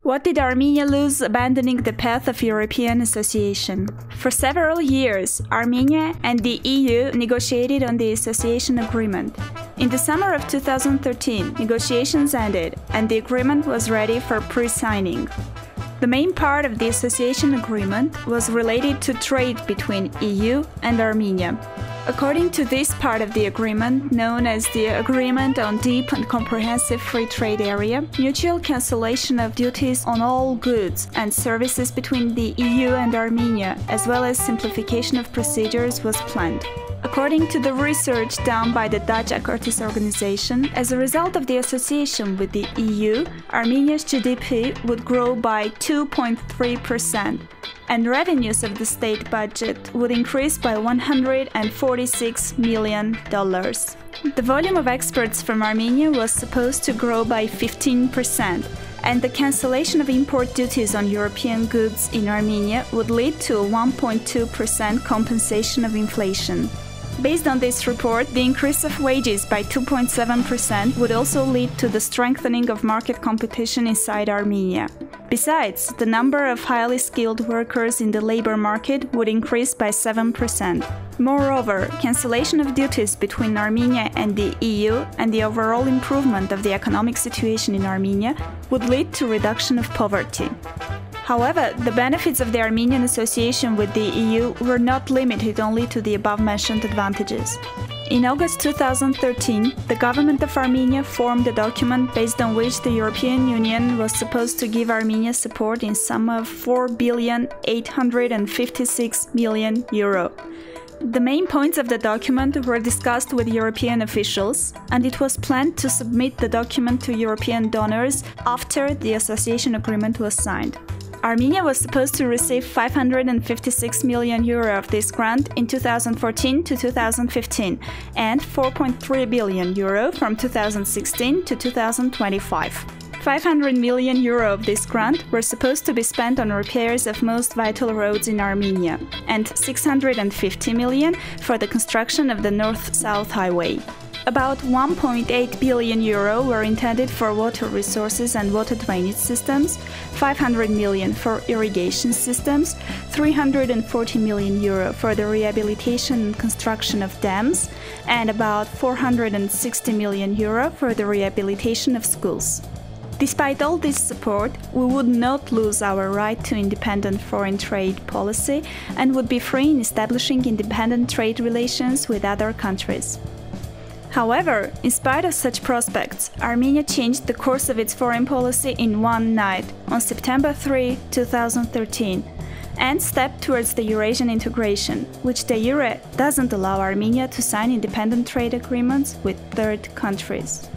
What did Armenia lose abandoning the path of European association? For several years, Armenia and the EU negotiated on the association agreement. In the summer of 2013, negotiations ended, and the agreement was ready for pre-signing. The main part of the association agreement was related to trade between EU and Armenia. According to this part of the agreement, known as the Agreement on Deep and Comprehensive Free Trade Area, mutual cancellation of duties on all goods and services between the EU and Armenia, as well as simplification of procedures, was planned. According to the research done by the Dutch Ecotys organization, as a result of the association with the EU, Armenia's GDP would grow by 2.3%, and revenues of the state budget would increase by $146 million. The volume of exports from Armenia was supposed to grow by 15%, and the cancellation of import duties on European goods in Armenia would lead to a 1.2% compensation of inflation. Based on this report, the increase of wages by 2.7% would also lead to the strengthening of market competition inside Armenia. Besides, the number of highly skilled workers in the labor market would increase by 7%. Moreover, cancellation of duties between Armenia and the EU and the overall improvement of the economic situation in Armenia would lead to reduction of poverty. However, the benefits of the Armenian association with the EU were not limited only to the above-mentioned advantages. In August 2013, the government of Armenia formed a document based on which the European Union was supposed to give Armenia support in sum of €4,856 million. The main points of the document were discussed with European officials, and it was planned to submit the document to European donors after the association agreement was signed. Armenia was supposed to receive €556 million of this grant in 2014 to 2015 and €4.3 billion from 2016 to 2025. €500 million of this grant were supposed to be spent on repairs of most vital roads in Armenia, and €650 million for the construction of the North-South Highway. About €1.8 billion were intended for water resources and water drainage systems, €500 million for irrigation systems, €340 million for the rehabilitation and construction of dams, and about €460 million for the rehabilitation of schools. Despite all this support, we would not lose our right to independent foreign trade policy and would be free in establishing independent trade relations with other countries. However, in spite of such prospects, Armenia changed the course of its foreign policy in one night, on September 3, 2013, and stepped towards the Eurasian integration, which de jure doesn't allow Armenia to sign independent trade agreements with third countries.